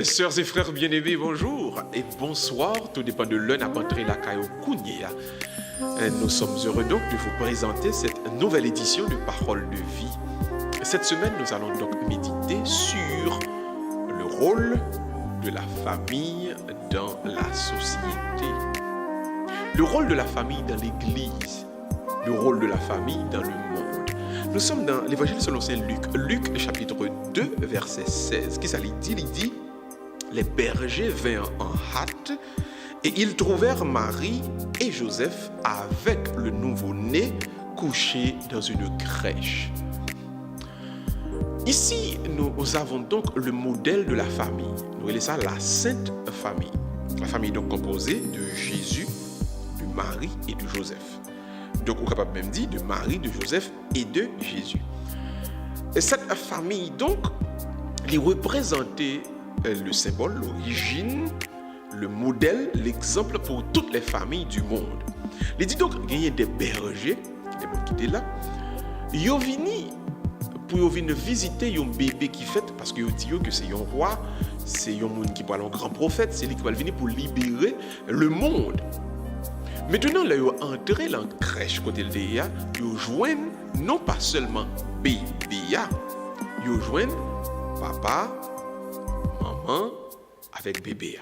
Sœurs et frères bien-aimés, bonjour et bonsoir. Tout dépend de l'un à entrer la caillou Kounia. Nous sommes heureux donc de vous présenter cette nouvelle édition de Paroles de vie. Cette semaine, nous allons donc méditer sur le rôle de la famille dans la société. Le rôle de la famille dans l'Église. Le rôle de la famille dans le monde. Nous sommes dans l'Évangile selon saint Luc. Luc chapitre 2, verset 16. Qui ça lui dit? Il dit: les bergers vinrent en hâte et ils trouvèrent Marie et Joseph avec le nouveau-né couché dans une crèche. Ici, nous avons donc le modèle de la famille. Nous appelons ça la Sainte Famille. La famille donc composée de Jésus, de Marie et de Joseph. Donc, on est capable même dire de Marie, de Joseph et de Jésus. Et cette famille donc, elle représentait le symbole, l'origine, le modèle, l'exemple pour toutes les familles du monde. Il dit donc qu'il y a des bergers, les gens qui étaient là, ils sont venus pour venir visiter un bébé qui fait, parce qu'ils disent que c'est un roi, c'est un monde qui parle un grand prophète, c'est lui qui va venir pour libérer le monde. Maintenant, là, ils sont entrés dans la crèche côté de l'EA, ils joignent non pas seulement bébé, ils joignent papa, maman avec bébé.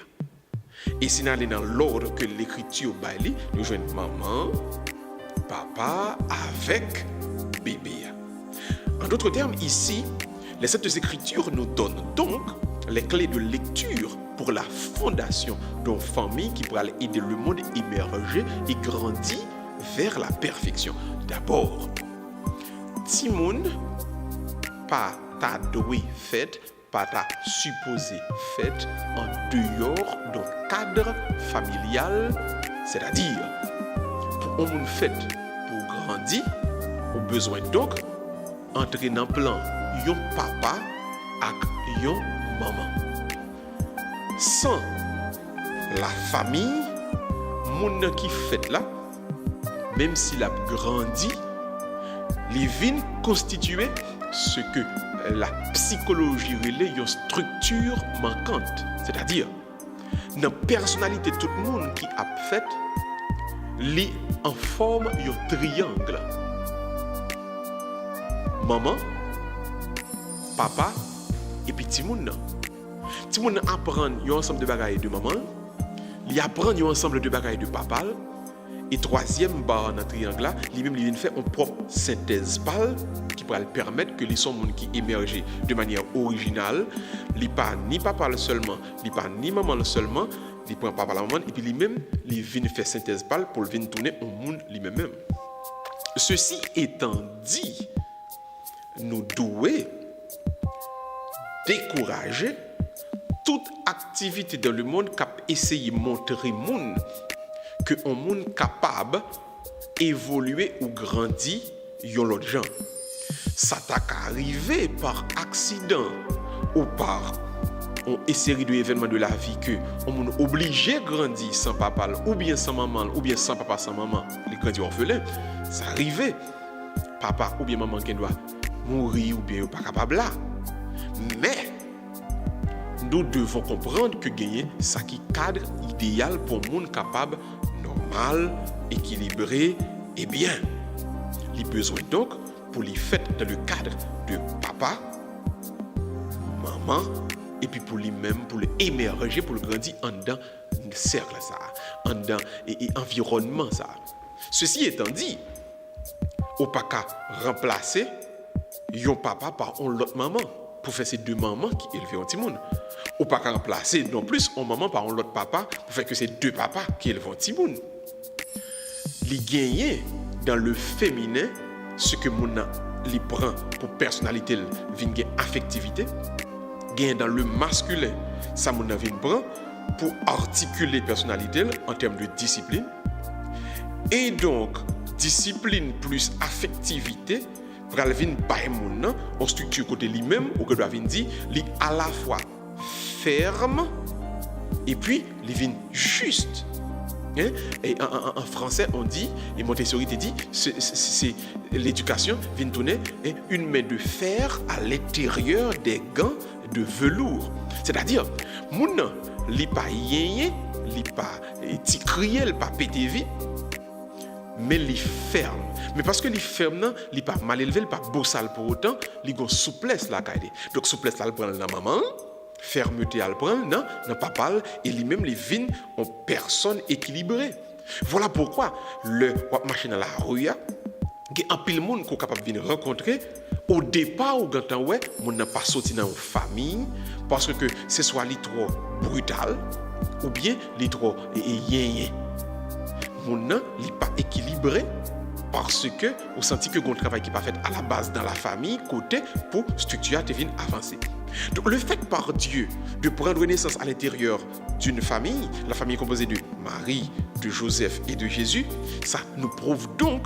Et si nous allons dans l'ordre que l'écriture baille, nous joignons maman, papa avec bébé. En d'autres termes, ici, les Saintes Écritures nous donnent donc les clés de lecture pour la fondation d'une famille qui pourra aider le monde à émerger et grandir vers la perfection. D'abord, Timoun, pas ta doué fait, pas ta supposé fait en dehors d'un cadre familial, c'est-à-dire pour un monde fait pour grandir, au besoin donc entrer dans le plan yon papa et yon maman. Sans la famille, moun qui fait là, même s'il a grandi, les vignes constituaient ce que la psychologie relève une structure manquante. C'est-à-dire, dans la personnalité de tout le monde qui a fait, li en forme un triangle. Maman, papa et puis Timoun. Timoun apprend un ensemble de bagailles de maman, il apprend un ensemble de bagailles de papa, et troisième barre dans le triangle là, lui-même il fait une propre synthèse pâle qui pourra le permettre que les sons qui émergent de manière originale, il pas ni papa seulement, il pas ni maman seulement, il prend papa la maman et puis lui-même il vient faire synthèse pâle pour venir tourner au monde lui-même. Ceci étant dit, nous devons décourager toute activité dans le monde qui a essayé de montrer monde que un monde capable d'évoluer ou grandir yon l'autre gens. Ça t'a arrivé par accident ou par une série d'événements de la vie que on monde obligé de grandir sans papa ou bien sans maman ou bien sans papa sans maman, les grandir orphelins. Ça arrivé papa ou bien maman qui doit mourir ou bien pas capable là. Mais nous devons comprendre que gagner ça qui cadre idéal pour un monde capable, normal, équilibré et bien. Les besoins donc pour les fêtes dans le cadre de papa, maman et puis pour lui-même pour l'émerger, pour le grandir en dedans un cercle ça, en dedans et environnement ça. Ceci étant dit, au pas qu'à remplacer yon papa par l'autre maman pour faire ces deux mamans qui élèvent un petit monde. Ou pas qu'à remplacer non plus un maman par l'autre papa pour faire que ces deux papas qui élèvent un petit monde. Li gagner dans le féminin ce que mon li prend pour personnalité vinn gen affectivité, gagne dans le masculin ça mon vinn prend pour articuler personnalité en termes de discipline. Et donc discipline plus affectivité pral vinn bay moun en structure côté lui-même ou que doit vinn dire li à la fois ferme et puis li vinn juste. Hein? Et en français, on dit, et Montessori te dit, c'est l'éducation vient tourner une main de fer à l'intérieur des gants de velours. C'est-à-dire, moun nan, li pa yéyé, li pa ti crié, li pa pété vite, mais li ferme. Mais parce que li ferme nan, li pa mal élevé, li pa bossal pour autant, li gon souplesse la kaide. Donc souplesse la le prend dans maman, fermeté à le prendre dans papa, et lui-même les vins en personne équilibrée. Voilà pourquoi le machine à la rue, il y a un pile monde qu'on est capable de rencontrer. Au départ, on n'a pas sorti dans une famille parce que ce soit trop brutal ou bien trop yéyé. On n'est pas équilibré parce que on sentit que le travail qui n'est pas fait à la base dans la famille côté pour structurer tes vignes avancer. Donc le fait par Dieu de prendre naissance à l'intérieur d'une famille, la famille composée de Marie, de Joseph et de Jésus, ça nous prouve donc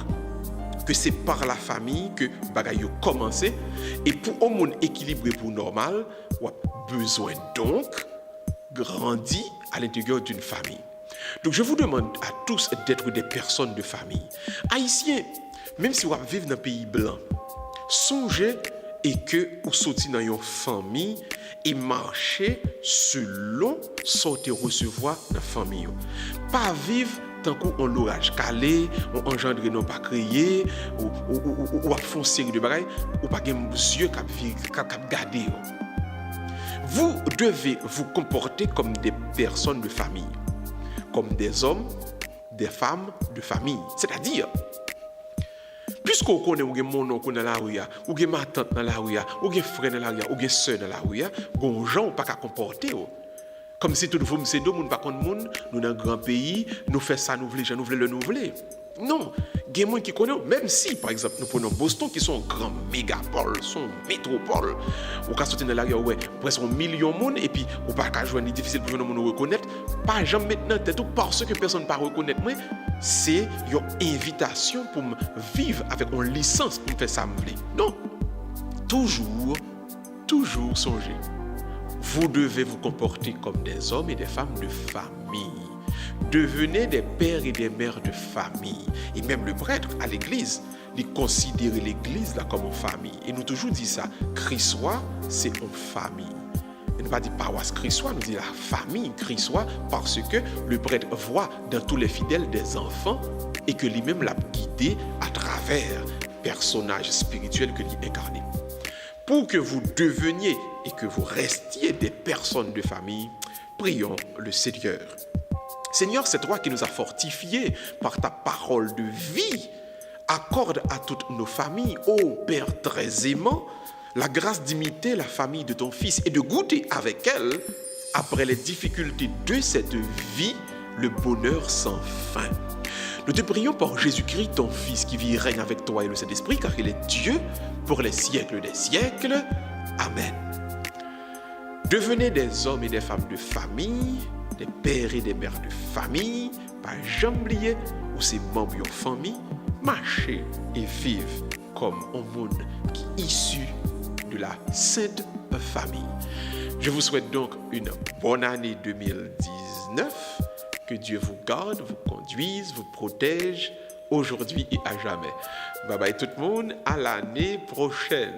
que c'est par la famille que bagaille a commencé. Et pour un monde équilibré pour normal, on a besoin donc grandir à l'intérieur d'une famille. Donc je vous demande à tous d'être des personnes de famille. Haïtiens, même si vous vivez dans un pays blanc, songez et que vous sortez dans une famille et marchez selon ce que vous recevez dans la famille. Pas vivre tant qu'on l'orage calé, on engendre non pas créé, ou font une série de bagailles, ou pas des yeux qui garder. Vous devez vous comporter comme des personnes de famille, comme des hommes, des femmes de famille. C'est-à-dire, puisqu'on connaît mon oncle dans la rue, ou ma tante dans la rue, ou frère dans la rue, ou soeur dans la rue, les gens ne peuvent pas comporter. Comme si tout le monde, c'est deux monde, pas contre monde, nous dans un grand pays, nous faisons ça, nous voulons le nous voulons. Non, il y a des gens qui connaissent, même si, par exemple, nous prenons Boston, qui sont grands mégapoles, sont métropoles, ou quand sortir dans la rue, ouais, presque 1 million de monde, et puis, ou pas qu'à jouer, c'est difficile pour nous reconnaître, pas jamais maintenant, tête parce que personne ne peut reconnaître moi, c'est une invitation pour me vivre avec une licence pour me faire ça. Non, toujours songer. Vous devez vous comporter comme des hommes et des femmes de famille. Devenez des pères et des mères de famille. Et même le prêtre à l'église, il considère l'église là comme une famille. Et nous toujours dit ça, Christois, c'est une famille. Et nous pas dit paroisse Christois, nous dit la famille Christois parce que le prêtre voit dans tous les fidèles des enfants et que lui-même l'a guidé à travers personnages spirituels que lui incarne. Pour que vous deveniez et que vous restiez des personnes de famille, prions le Seigneur. Seigneur, c'est toi qui nous as fortifiés par ta parole de vie. Accorde à toutes nos familles, ô Père très aimant, la grâce d'imiter la famille de ton Fils et de goûter avec elle, après les difficultés de cette vie, le bonheur sans fin. Nous te prions par Jésus-Christ, ton Fils, qui vit et règne avec toi et le Saint-Esprit, car il est Dieu pour les siècles des siècles. Amen. Devenez des hommes et des femmes de famille, des pères et des mères de famille, pas jamais oublier où ces membres de famille, marcher et vivre comme un monde qui est issu de la Sainte Famille. Je vous souhaite donc une bonne année 2019. Que Dieu vous garde, vous conduise, vous protège aujourd'hui et à jamais. Bye bye tout le monde, à l'année prochaine.